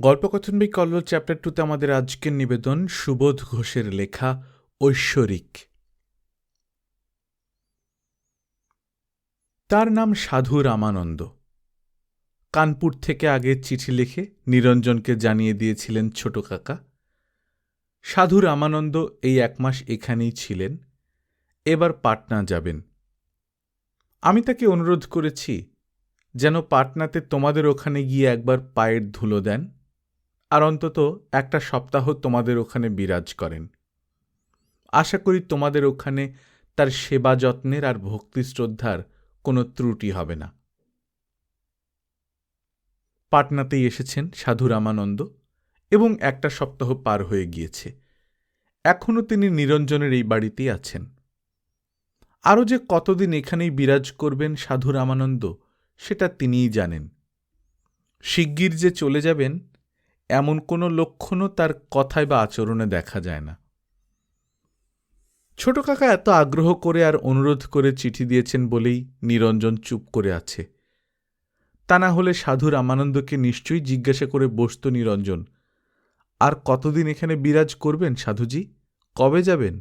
গল্পকথন বই কল্লোল চ্যাপ্টার 2তে আমাদের আজকের নিবেদন সুবোধ ঘোষের লেখা ঐশ্বরিক। তার নাম সাধু রামানন্দ। কানপুর থেকে আগে চিঠি লিখে নিরঞ্জনকে জানিয়ে দিয়েছিলেন ছোট কাকা। সাধু রামানন্দ এই 1 মাস এখানেই ছিলেন, এবার পাটনা যাবেন। আমি তাকে অনুরোধ করেছি যেন পাটনাতে তোমাদের ওখানে গিয়ে একবার পায়ের ধুলো দেন, আর অন্তত 1 সপ্তাহ তোমাদের ওখানে বিরাজ করেন। আশা করি তোমাদের ওখানে তার সেবা যত্নের আর ভক্তি শ্রদ্ধার কোনো ত্রুটি হবে না। পাটনাতেই এসেছেন সাধু রামানন্দ এবং 1 সপ্তাহ পার হয়ে গিয়েছে। এখনও তিনি নিরঞ্জনের এই বাড়িতেই আছেন। আরও যে কতদিন এখানেই বিরাজ করবেন সাধু রামানন্দ, সেটা তিনিই জানেন। শিগগির যে চলে যাবেন এমন কোনো লক্ষণও তার কথায় বা আচরণে দেখা যায় না। ছোট কাকা এত আগ্রহ করে আর অনুরোধ করে চিঠি দিয়েছেন বলেই নিরঞ্জন চুপ করে আছে। তা না হলে সাধু রামানন্দকে নিশ্চয়ই জিজ্ঞাসা করে বসত নিরঞ্জন, আর কতদিন এখানে বিরাজ করবেন সাধুজি, কবে যাবেন?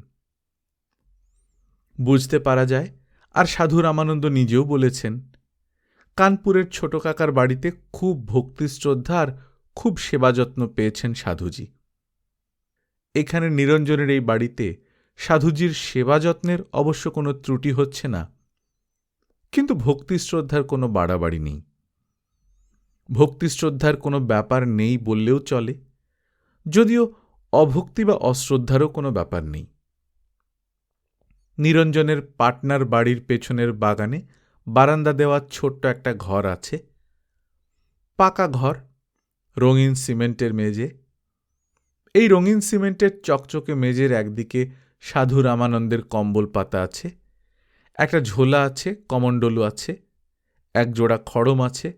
বুঝতে পারা যায়, আর সাধু রামানন্দ নিজেও বলেছেন, কানপুরের ছোট কাকার বাড়িতে খুব ভক্তি শ্রদ্ধা আর খুব সেবা যত্ন পেয়েছেন সাধুজি। এখানে নিরঞ্জনের এই বাড়িতে সাধুজির সেবা যত্নের অবশ্য কোনো ত্রুটি হচ্ছে না, কিন্তু ভক্তি শ্রদ্ধার কোনো বাড়াবাড়ি নেই। ভক্তি শ্রদ্ধার কোনো ব্যাপার নেই বললেও চলে, যদিও অভক্তি বা অশ্রদ্ধারও কোনো ব্যাপার নেই। নিরঞ্জনের পাটনার বাড়ির পেছনের বাগানে বারান্দা দেওয়া ছোট্ট একটা ঘর আছে। পাকা ঘর, রঙিন সিমেন্টের মেঝে। এই রঙিন সিমেন্টের চকচকে মেঝের একদিকে সাধু রামানন্দের কম্বল পাতা আছে, একটা ঝোলা আছে, কমণ্ডলু আছে, 1 জোড়া খড়ম আছে।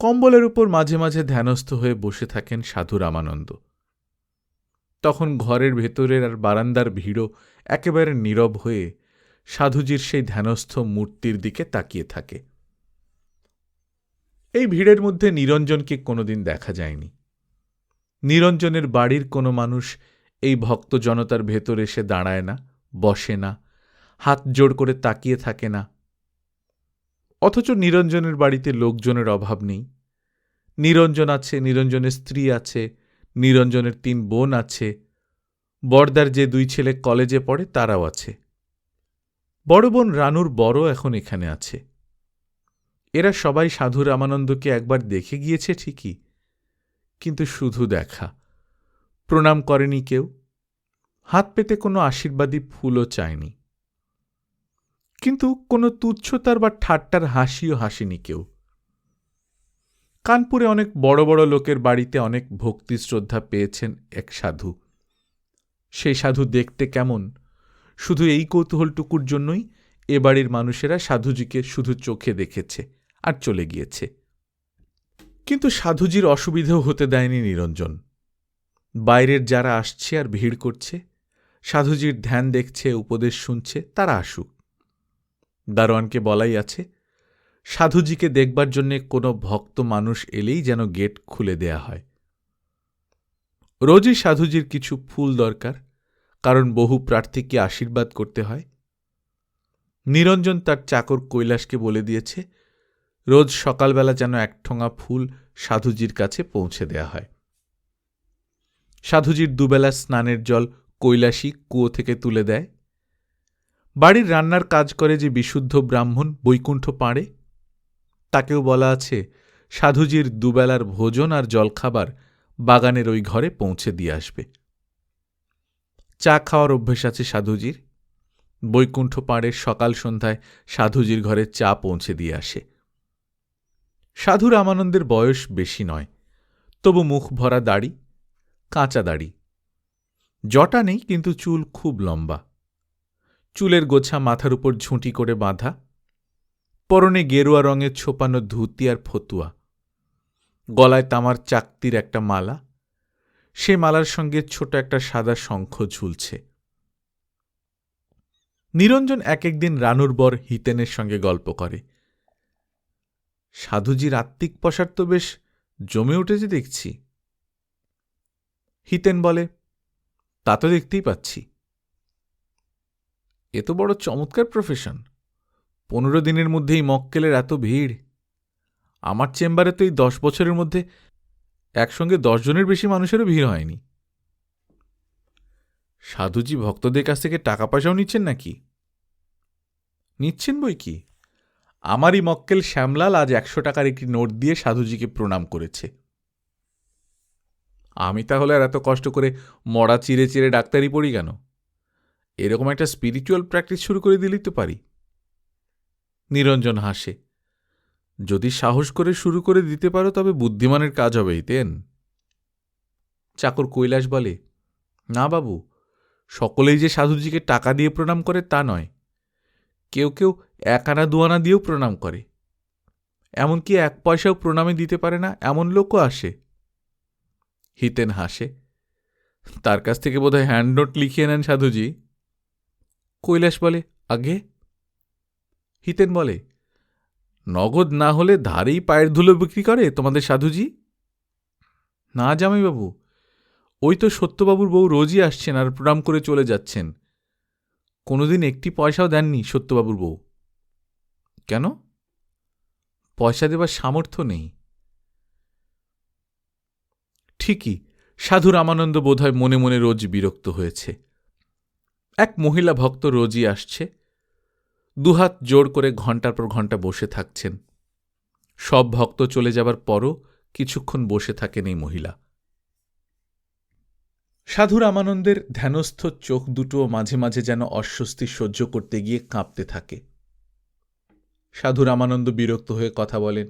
কম্বলের উপর মাঝে মাঝে ধ্যানস্থ হয়ে বসে থাকেন সাধু রামানন্দ। তখন ঘরের ভেতরের আর বারান্দার ভিড়ও একেবারে নীরব হয়ে সাধুজির সেই ধ্যানস্থ মূর্তির দিকে তাকিয়ে থাকে। এই ভিড়ের মধ্যে নিরঞ্জনকে কোনোদিন দেখা যায়নি। নিরঞ্জনের বাড়ির কোনো মানুষ এই ভক্ত জনতার ভেতর এসে দাঁড়ায় না, বসে না, হাত জোড় করে তাকিয়ে থাকে না। অথচ নিরঞ্জনের বাড়িতে লোকজনের অভাব নেই। নিরঞ্জন আছে, নিরঞ্জনের স্ত্রী আছে, নিরঞ্জনের 3 বোন আছে, বড়দার যে 2 ছেলে কলেজে পড়ে তারাও আছে। বড় বোন রানুর বড় এখন এখানে আছে। এরা সবাই সাধু রামানন্দকে একবার দেখে গিয়েছে ঠিকই, কিন্তু শুধু দেখা, প্রণাম করেনি কেউ, হাত পেতে কোনো আশীর্বাদী ফুলও চায়নি। কিন্তু কোনো তুচ্ছতার বা ঠাট্টার হাসিও হাসেনি কেউ। কানপুরে অনেক বড় বড় লোকের বাড়িতে অনেক ভক্তি শ্রদ্ধা পেয়েছেন এক সাধু। সেই সাধু দেখতে কেমন, শুধু এই কৌতূহলটুকুর জন্যই এ বাড়ির মানুষেরা সাধুজিকে শুধু চোখে দেখেছে আর চলে গিয়েছে। কিন্তু সাধুজির অসুবিধেও হতে দেয়নি নিরঞ্জন। বাইরের যারা আসছে আর ভিড় করছে, সাধুজির ধ্যান দেখছে, উপদেশ শুনছে, তারা আসুক। দারোয়ানকে বলাই আছে, সাধুজিকে দেখবার জন্যে কোনো ভক্ত মানুষ এলেই যেন গেট খুলে দেয়া হয়। রোজই সাধুজির কিছু ফুল দরকার, কারণ বহু প্রার্থীকে আশীর্বাদ করতে হয়। নিরঞ্জন তার চাকর কৈলাসকে বলে দিয়েছে, রোজ সকালবেলা যেন 1 ঠোঙা ফুল সাধুজির কাছে পৌঁছে দেয়া হয়। সাধুজির 2 বেলা স্নানের জল কৈলাসই কুয়ো থেকে তুলে দেয়। বাড়ির রান্নার কাজ করে যে বিশুদ্ধ ব্রাহ্মণ বৈকুণ্ঠ পাড়ে, তাকেও বলা আছে সাধুজির 2 বেলার ভোজন আর জলখাবার বাগানের ওই ঘরে পৌঁছে দিয়ে আসবে। চা খাওয়ার অভ্যেস আছে সাধুজির। বৈকুণ্ঠ পাড়ের সকাল সন্ধ্যায় সাধুজির ঘরে চা পৌঁছে দিয়ে আসে। সাধু রামানন্দের বয়স বেশি নয়, তবু মুখ ভরা দাড়ি, কাঁচা দাড়ি। জটা নেই, কিন্তু চুল খুব লম্বা। চুলের গোছা মাথার উপর ঝুঁটি করে বাঁধা, পরনে গেরুয়া রঙের ছোপানো ধুতি আর ফতুয়া, গলায় তামার চাকতির একটা মালা, সে মালার সঙ্গে ছোট একটা সাদা শঙ্খ ঝুলছে। নিরঞ্জন এক একদিন রানুর বর হিতেনের সঙ্গে গল্প করে। সাধুজির আত্মিক পসার তো বেশ জমে উঠেছে দেখছি। হিতেন বলে, তা তো দেখতেই পাচ্ছি। এ তো বড় চমৎকার প্রফেশন। 15 দিনের মধ্যেই মক্কেলের এত ভিড়। আমার চেম্বারে তো এই 10 বছরের মধ্যে একসঙ্গে 10 জনের বেশি মানুষেরও ভিড় হয়নি। সাধুজি ভক্তদের কাছ থেকে টাকা পয়সাও নিচ্ছেন নাকি? নিচ্ছেন বই কি। আমারই মক্কেল শ্যামলাল আজ 100 টাকার একটি নোট দিয়ে সাধুজিকে প্রণাম করেছে। আমি তাহলে আর এত কষ্ট করে মরা চিরে চিরে ডাক্তারি পড়ি কেন? এরকম একটা স্পিরিচুয়াল প্র্যাকটিস শুরু করে দিলেই তো পারি। নিরঞ্জন হাসে। যদি সাহস করে শুরু করে দিতে পারো তবে বুদ্ধিমানের কাজ হবে হিতেন। চাকর কৈলাস বলে, না বাবু, সকলেই যে সাধুজিকে টাকা দিয়ে প্রণাম করে তা নয়। কেউ কেউ 1 আনা 2 আনা দিয়েও প্রণাম করে। এমনকি 1 পয়সাও প্রণামে দিতে পারে না এমন লোকও আসে। হিতেন হাসে। তার কাছ থেকে বোধহয় হ্যান্ডনোট লিখিয়ে নেন সাধুজি। কৈলাস বলে, আগে? হিতেন বলে, নগদ না হলে ধারেই পায়ের ধুলো বিক্রি করে তোমাদের সাধুজি? না জামাইবাবু, ওই তো সত্যবাবুর বউ রোজই আসছেন আর প্রণাম করে চলে যাচ্ছেন। কোনোদিন একটি পয়সাও দেননি সত্যবাবুর বউ। কেন? পয়সা দেবার সামর্থ্য নেই। ঠিকই, সাধু রামানন্দ বোধহয় মনে মনে রোজ বিরক্ত হয়েছে। এক মহিলা ভক্ত রোজই আসছে, দুহাত জোড় করে ঘণ্টার পর ঘণ্টা বসে থাকছেন। সব ভক্ত চলে যাবার পরও কিছুক্ষণ বসে থাকেন এই মহিলা। সাধু রামানন্দের ধ্যানস্থ চোখ দুটো মাঝে মাঝে যেন অস্বস্তি সহ্য করতে গিয়ে কাঁপতে থাকে। সাধু রামানন্দ বিরক্ত হয়ে কথা বলেন,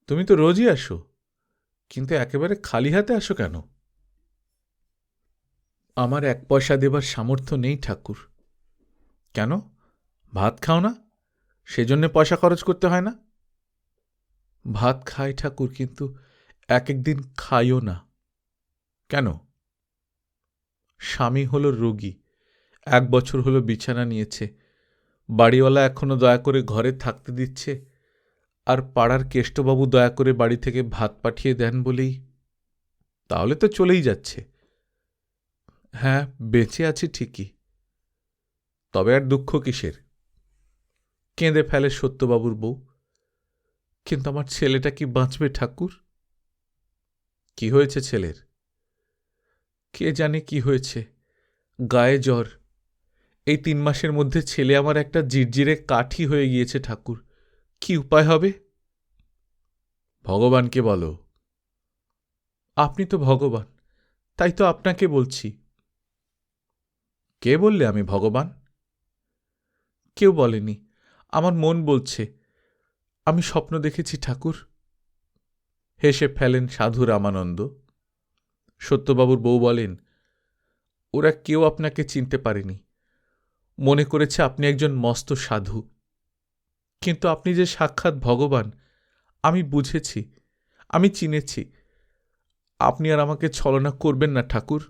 তুমি তো রোজই আসো, কিন্তু একেবারে খালি হাতে আসো কেন? আমার 1 পয়সা দেবার সামর্থ্য নেই ঠাকুর। কেন? ভাত খাও না? সেজন্যে পয়সা খরচ করতে হয় না? ভাত খাই ঠাকুর, কিন্তু এক দিন খাইও না। কেন? স্বামী হল রোগী, 1 বছর হলো বিছানা নিয়েছে। বাড়িওয়ালা এখনো দয়া করে ঘরে থাকতে দিচ্ছে, আর পাড়ার কেষ্টবাবু দয়া করে বাড়ি থেকে ভাত পাঠিয়ে দেন বলেই। তাহলে তো চলেই যাচ্ছে। হ্যাঁ, বেঁচে আছি ঠিকই, তবে আর দুঃখ কিসের? কেঁদে ফেলে সত্যবাবুর বউ। কিন্তু আমার ছেলেটা কি বাঁচবে ঠাকুর? কি হয়েছে ছেলের? কে জানে কি হয়েছে, গায়ে জ্বর। এই 3 মাসের মধ্যে ছেলে আমার একটা জিরজিরে কাঠি হয়ে গিয়েছে ঠাকুর। কি উপায় হবে? ভগবানকে বলো। আপনি তো ভগবান, তাই তো আপনাকে বলছি। কে বললে আমি ভগবান? কেউ বলেনি, আমার মন বলছে। আমি স্বপ্ন দেখেছি ঠাকুর। হেসে ফেলেন সাধু রামানন্দ। সত্যবাবুর বউ বলেন, ওরা কেউ আপনাকে চিনতে পারেনি, মনে করেছে আপনি একজন মস্ত সাধু। কিন্তু আপনি যে সাক্ষাৎ ভগবান আমি বুঝেছি, আমি চিনেছি। আপনি আর আমাকে ছলনা করবেন না ঠাকুর।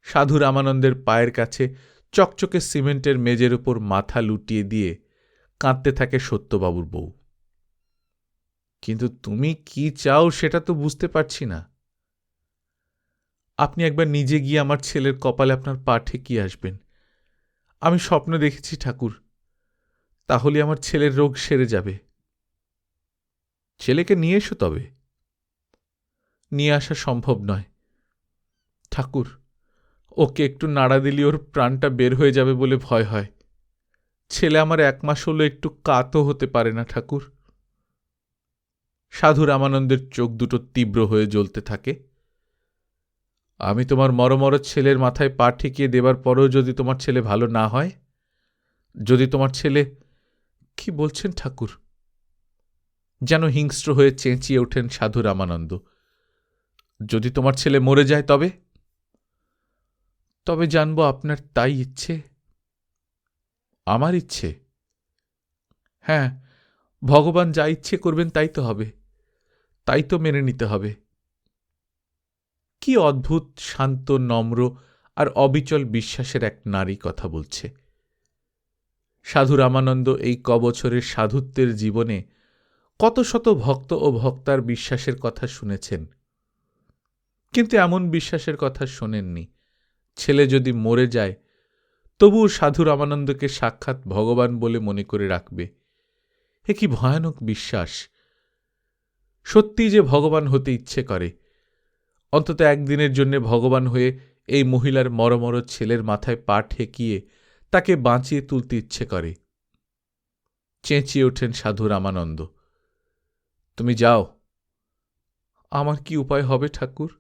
সাধু রামানন্দের পায়ের কাছে চকচকে সিমেন্টের মেজের উপর মাথা লুটিয়ে দিয়ে কাঁদতে থাকে সত্যবাবুর বউ। কিন্তু তুমি কি চাও সেটা তো বুঝতে পারছি না। আপনি একবার নিজে গিয়ে আমার ছেলের কপালে আপনার পা ঠেকিয়ে আসবেন। আমি স্বপ্ন দেখেছি ঠাকুর, তাহলে আমার ছেলের রোগ সেরে যাবে। ছেলেকে নিয়ে এসো তবে। নিয়ে আসা সম্ভব নয় ঠাকুর, ওকে একটু নাড়া দিলে ওর প্রাণটা বের হয়ে যাবে বলে ভয় হয়। ছেলে আমার 1 মাস হলো একটু কাতও হতে পারে না ঠাকুর। সাধু রামানন্দের চোখ দুটো তীব্র হয়ে জ্বলতে থাকে। আমি তোমার মরমর ছেলের মাথায় পা ঠেকিয়ে দেবার পরেও যদি তোমার ছেলে ভালো না হয়, যদি তোমার ছেলে। কি বলছেন ঠাকুর? যেন হিংস্র হয়ে চেঁচিয়ে ওঠেন সাধু রামানন্দ। যদি তোমার ছেলে মরে যায় তবে? তবে জানবো আপনার তাই ইচ্ছে। আমার ইচ্ছে? হ্যাঁ, ভগবান যা ইচ্ছে করবেন তাই তো হবে, তাই তো মেনে নিতে হবে। কি অদ্ভুত শান্ত, নম্র আর অবিচল বিশ্বাসের এক নারী কথা বলছে। সাধু রামানন্দ এই কবছরের সাধুত্বের জীবনে কত শত ভক্ত ও ভক্তার বিশ্বাসের কথা শুনেছেন, কিন্তু এমন বিশ্বাসের কথা শোনেননি ছেলে যদি মরে যায় তবুও সাধু রামানন্দকে সাক্ষাৎ ভগবান বলে মনে করে রাখবে। এ কি ভয়ানক বিশ্বাস! সত্যিই যে ভগবান হতে ইচ্ছে করে, অন্তত একদিনের জন্য ভগবান হয়ে এই মহিলার মরমর ছেলের মাথায় পা ঠেকিয়ে তাকে বাঁচিয়ে তুলতে ইচ্ছে করে। চেঁচিয়ে ওঠেন সাধু রামানন্দ, তুমি যাও। আমার কি উপায় হবে ঠাকুর?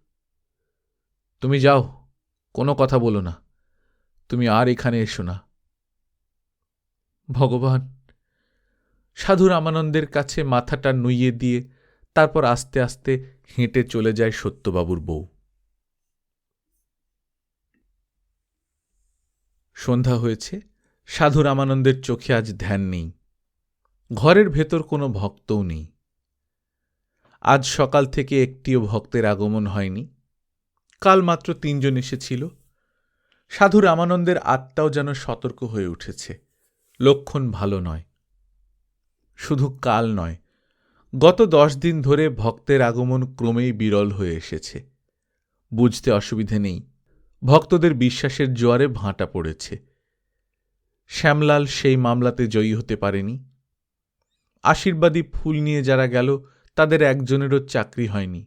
তুমি যাও, কোনো কথা বলো না, তুমি আর এখানে এসো না। ভগবান! সাধু রামানন্দের কাছে মাথাটা নুইয়ে দিয়ে তারপর আস্তে আস্তে হেঁটে চলে যায় সত্যবাবুর বউ। সন্ধ্যা হয়েছে, সাধু রামানন্দের চোখে আজ ধ্যান নেই। ঘরের ভেতর কোনো ভক্তও নেই। আজ সকাল থেকে একটিও ভক্তের আগমন হয়নি। কাল মাত্র 3 জন এসেছিল। সাধু রামানন্দের আত্মাও যেন সতর্ক হয়ে উঠেছে, লক্ষণ ভালো নয়। শুধু কাল নয়, গত 10 দিন ধরে ভক্তের আগমন ক্রমেই বিরল হয়ে এসেছে। বুঝতে অসুবিধে নেই, ভক্তদের বিশ্বাসের জোয়ারে ভাঁটা পড়েছে। শ্যামলাল সেই মামলাতে জয়ী হতে পারেনি। আশীর্বাদী ফুল নিয়ে যারা গেল তাদের একজনেরও চাকরি হয়নি।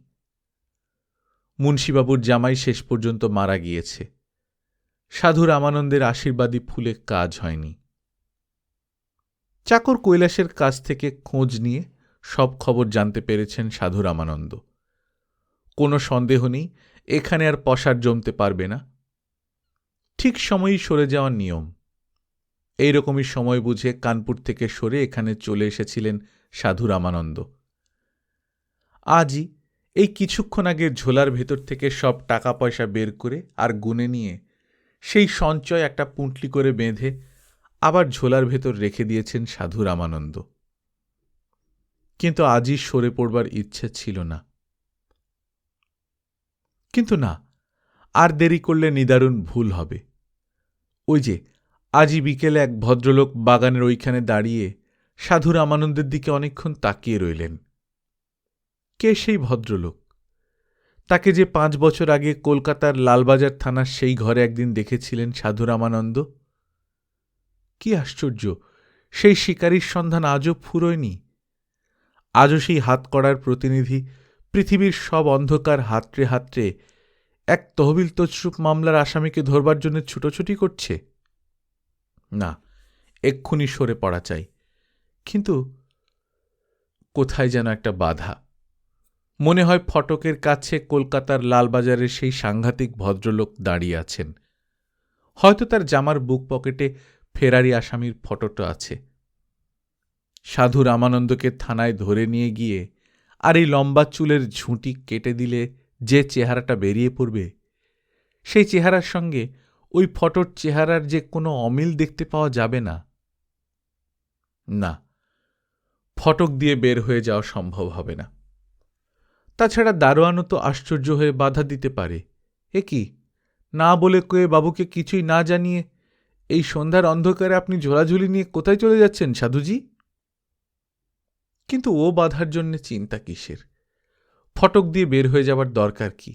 মুন্সিবাবুর জামাই শেষ পর্যন্ত মারা গিয়েছে। সাধু রামানন্দের আশীর্বাদী ফুলে কাজ হয়নি। চাকর কৈলাসের কাছ থেকে খোঁজ নিয়ে সব খবর জানতে পেরেছেন সাধু রামানন্দ। কোনো সন্দেহ নেই এখানে আর পসার জমতে পারবে না। ঠিক সময়ই সরে যাওয়ার নিয়ম। এইরকমই সময় বুঝে কানপুর থেকে সরে এখানে চলে এসেছিলেন সাধু রামানন্দ। আজই এই কিছুক্ষণ আগে ঝোলার ভেতর থেকে সব টাকা পয়সা বের করে আর গুনে নিয়ে সেই সঞ্চয় একটা পুঁটলি করে বেঁধে আবার ঝোলার ভেতর রেখে দিয়েছেন সাধু রামানন্দ। কিন্তু আজই সরে পড়বার ইচ্ছে ছিল না। কিন্তু না, আর দেরি করলে নিদারুণ ভুল হবে। ওই যে আজই বিকেলে এক ভদ্রলোক বাগানের ওইখানে দাঁড়িয়ে সাধু রামানন্দের দিকে অনেকক্ষণ তাকিয়ে রইলেন। কে সেই ভদ্রলোক? তাকে যে 5 বছর আগে কলকাতার লালবাজার থানার সেই ঘরে একদিন দেখেছিলেন সাধু রামানন্দ। কি আশ্চর্য, সেই শিকারীর সন্ধান আজও ফুরোয়নি। আজও সেই হাতকড়ার প্রতিনিধি পৃথিবীর সব অন্ধকার হাতড়ে হাতড়ে এক তহবিল তছরূপ মামলার আসামিকে ধরবার জন্য ছুটোছুটি করছে। না, এক্ষুনি সরে পড়া চাই। কিন্তু কোথায় যেন একটা বাধা। মনে হয় ফটকের কাছে কলকাতার লালবাজারের সেই সাংঘাতিক ভদ্রলোক দাঁড়িয়ে আছেন। হয়তো তার জামার বুক পকেটে ফেরারি আসামির ফটোটা আছে। সাধু রামানন্দকে থানায় ধরে নিয়ে গিয়ে আর এই লম্বা চুলের ঝুঁটি কেটে দিলে যে চেহারাটা বেরিয়ে পড়বে, সেই চেহারার সঙ্গে ওই ফটোর চেহারার যে কোনো অমিল দেখতে পাওয়া যাবে না। না, ফটক দিয়ে বের হয়ে যাওয়া সম্ভব হবে না। তাছাড়া দারোয়ানও তো আশ্চর্য হয়ে বাধা দিতে পারে। এ কি, না বলে কয়ে বাবুকে কিছুই না জানিয়ে এই সন্ধ্যার অন্ধকারে আপনি ঝোলাঝুলি নিয়ে কোথায় চলে যাচ্ছেন সাধুজি? কিন্তু ও বাধার জন্য চিন্তা কিসের? ফটক দিয়ে বের হয়ে যাবার দরকার কি?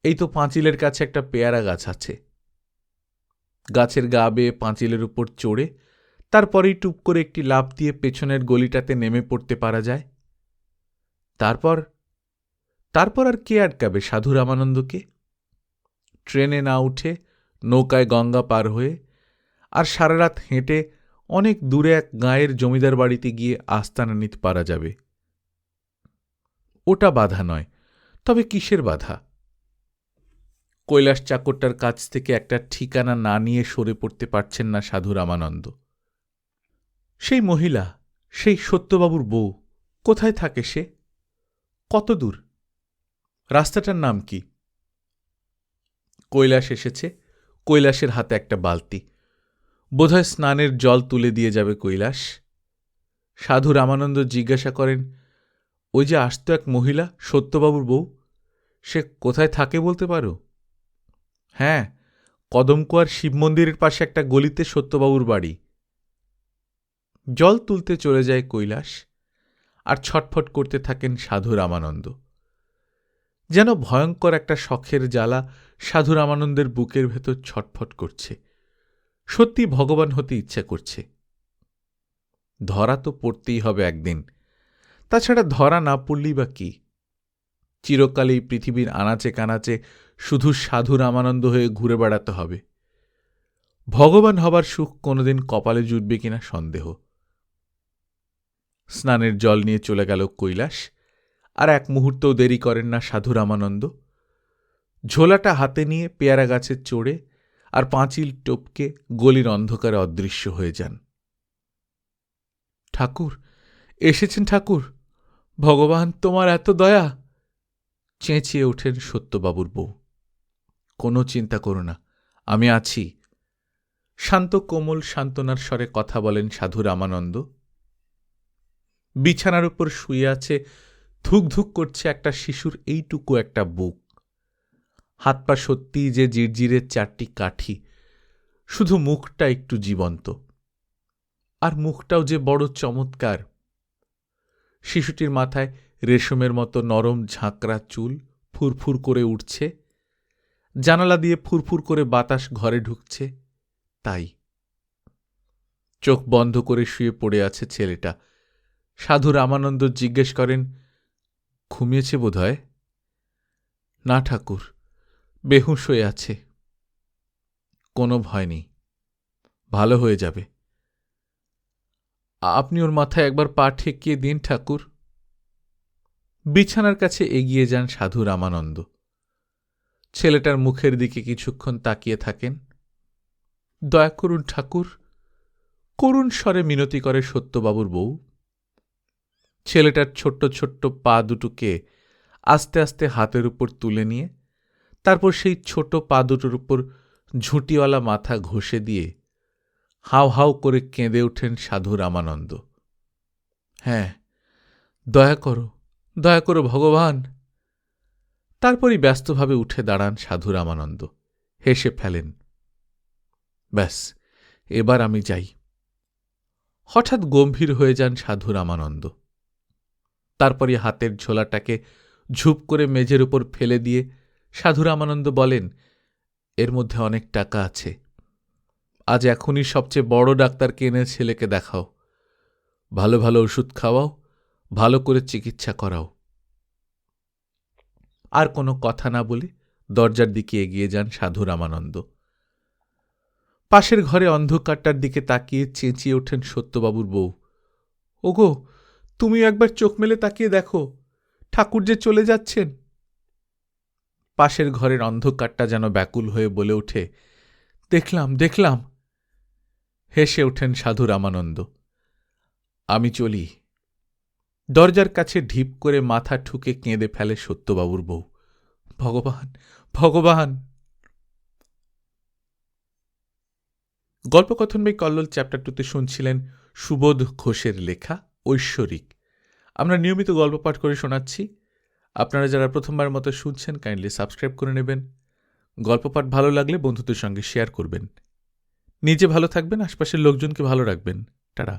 এই তো পাঁচিলের কাছে একটা পেয়ারা গাছ আছে। গাছের গা বেয়ে পাঁচিলের উপর চড়ে তারপরেই টুপ করে একটি লাফ দিয়ে পেছনের গলিটাতে নেমে পড়তে পারা যায়। তারপর আর কে আটকাবে সাধু রামানন্দকে? ট্রেনে না উঠে নৌকায় গঙ্গা পার হয়ে আর সারা রাত হেঁটে অনেক দূরে এক গাঁয়ের জমিদার বাড়িতে গিয়ে আস্তানা নিতে পারা যাবে। ওটা বাধা নয়, তবে কিসের বাধা? কৈলাস চাকরটার কাছ থেকে একটা ঠিকানা না নিয়ে সরে পড়তে পারছেন না সাধু রামানন্দ। সেই মহিলা, সেই সত্যবাবুর বউ, কোথায় থাকে সে? কত দূর? রাস্তাটার নাম কি? কৈলাস এসেছে, কৈলাসের হাতে একটা বালতি। বোধহয় স্নানের জল তুলে দিয়ে যাবে কৈলাস। সাধু রামানন্দ জিজ্ঞাসা করেন, ওই যে আসতো এক মহিলা, সত্যবাবুর বউ, সে কোথায় থাকে বলতে পারো? হ্যাঁ, কদমকুয়ার শিব মন্দিরের পাশে একটা গলিতে সত্যবাবুর বাড়ি। জল তুলতে চলে যায় কৈলাস। আর ছটফট করতে থাকেন সাধু রামানন্দ। যেন ভয়ঙ্কর একটা শখের জ্বালা সাধু রামানন্দের বুকের ভেতর ছটফট করছে। সত্যি ভগবান হতে ইচ্ছে করছে। ধরা তো পড়তেই হবে একদিন, তাছাড়া ধরা না পড়লেই বা কি? চিরকাল এই পৃথিবীর আনাচে কানাচে শুধু সাধু রামানন্দ হয়ে ঘুরে বেড়াতে হবে। ভগবান হবার সুখ কোনোদিন কপালে জুটবে কিনা সন্দেহ। স্নানের জল নিয়ে চলে গেল কৈলাস, আর এক মুহূর্তও দেরি করেন না সাধু রামানন্দ। ঝোলাটা হাতে নিয়ে পেয়ারা গাছের চড়ে আর পাঁচিল টপকে গলির অন্ধকারে অদৃশ্য হয়ে যান। ঠাকুর এসেছেন, ঠাকুর, ভগবান তোমার এত দয়া! চেঁচিয়ে ওঠেন সত্যবাবুর বউ। কোনো চিন্তা করো না, আমি আছি। শান্ত কোমল সান্ত্বনার স্বরে কথা বলেন সাধু রামানন্দ। বিছানার উপর শুয়ে আছে, ধুক ধুক করছে একটা শিশুর এইটুকু একটা বুক। হাত পা সত্যিই যে জিরজিরের 4টি কাঠি, শুধু মুখটা একটু জীবন্ত। আর মুখটাও যে বড় চমৎকার। শিশুটির মাথায় রেশমের মতো নরম ঝাঁকড়া চুল ফুরফুর করে উঠছে, জানালা দিয়ে ফুরফুর করে বাতাস ঘরে ঢুকছে। তাই চোখ বন্ধ করে শুয়ে পড়ে আছে ছেলেটা। সাধু রামানন্দ জিজ্ঞেস করেন, ঘুমিয়েছে বোধ হয়? না ঠাকুর, বেহুঁশ হয়ে আছে। কোনো ভয় নেই, ভালো হয়ে যাবে। আপনি ওর মাথায় একবার পা ঠেকিয়ে দিন ঠাকুর। বিছানার কাছে এগিয়ে যান সাধু রামানন্দ। ছেলেটার মুখের দিকে কিছুক্ষণ তাকিয়ে থাকেন। দয়া করুন ঠাকুর, করুণ স্বরে মিনতি করে সত্যবাবুর বউ। ছেলেটার ছোট্ট ছোট্ট পা দুটোকে আস্তে আস্তে হাতের উপর তুলে নিয়ে তারপর সেই ছোট পা দুটোর উপর ঝুঁটিওয়ালা মাথা ঘষে দিয়ে হাউ হাউ করে কেঁদে ওঠেন সাধু রামানন্দ। হ্যাঁ, দয়া করো ভগবান। তারপরই ব্যস্তভাবে উঠে দাঁড়ান সাধু রামানন্দ, হেসে ফেলেন। ব্যাস, এবার আমি যাই। হঠাৎ গম্ভীর হয়ে যান সাধু রামানন্দ। তারপরই হাতের ঝোলাটাকে ঝুপ করে মেঝের উপর ফেলে দিয়ে সাধু রামানন্দ বলেন, এর মধ্যে অনেক টাকা আছে। আজ এখনই সবচেয়ে বড় ডাক্তারকে এনে ছেলেকে দেখাও, ভালো ভালো ওষুধ খাওয়াও, ভালো করে চিকিৎসা করাও। আর কোনো কথা না বলে দরজার দিকে এগিয়ে যান সাধু রামানন্দ। পাশের ঘরে অন্ধকারটার দিকে তাকিয়ে চেঁচিয়ে ওঠেন সত্যবাবুর বউ, ওগো, তুমি একবার চোখ মেলে তাকিয়ে দেখো, ঠাকুর যে চলে যাচ্ছেন। পাশের ঘরের অন্ধকারটা যেন ব্যাকুল হয়ে বলে ওঠে, দেখলাম দেখলাম। হেসে ওঠেন সাধু রামানন্দ। আমি চলি। দরজার কাছে ঢিপ করে মাথা ঠুকে কেঁদে ফেলে সত্যবাবুর বউ, ভগবান ভগবান। গল্পকথন বাই কল্লোল চ্যাপ্টার 2তে শুনছিলেন সুবোধ ঘোষের লেখা ঐশ্বরিক। আমরা নিয়মিত গল্প পাঠ করে শোনাচ্ছি। আপনারা যারা প্রথমবার মতো শুনছেন, কাইন্ডলি সাবস্ক্রাইব করে নেবেন। গল্প পাঠ ভালো লাগলে বন্ধুদের সঙ্গে শেয়ার করবেন। নিজে ভালো থাকবেন, আশপাশের লোকজনকে ভালো রাখবেন। টাটা।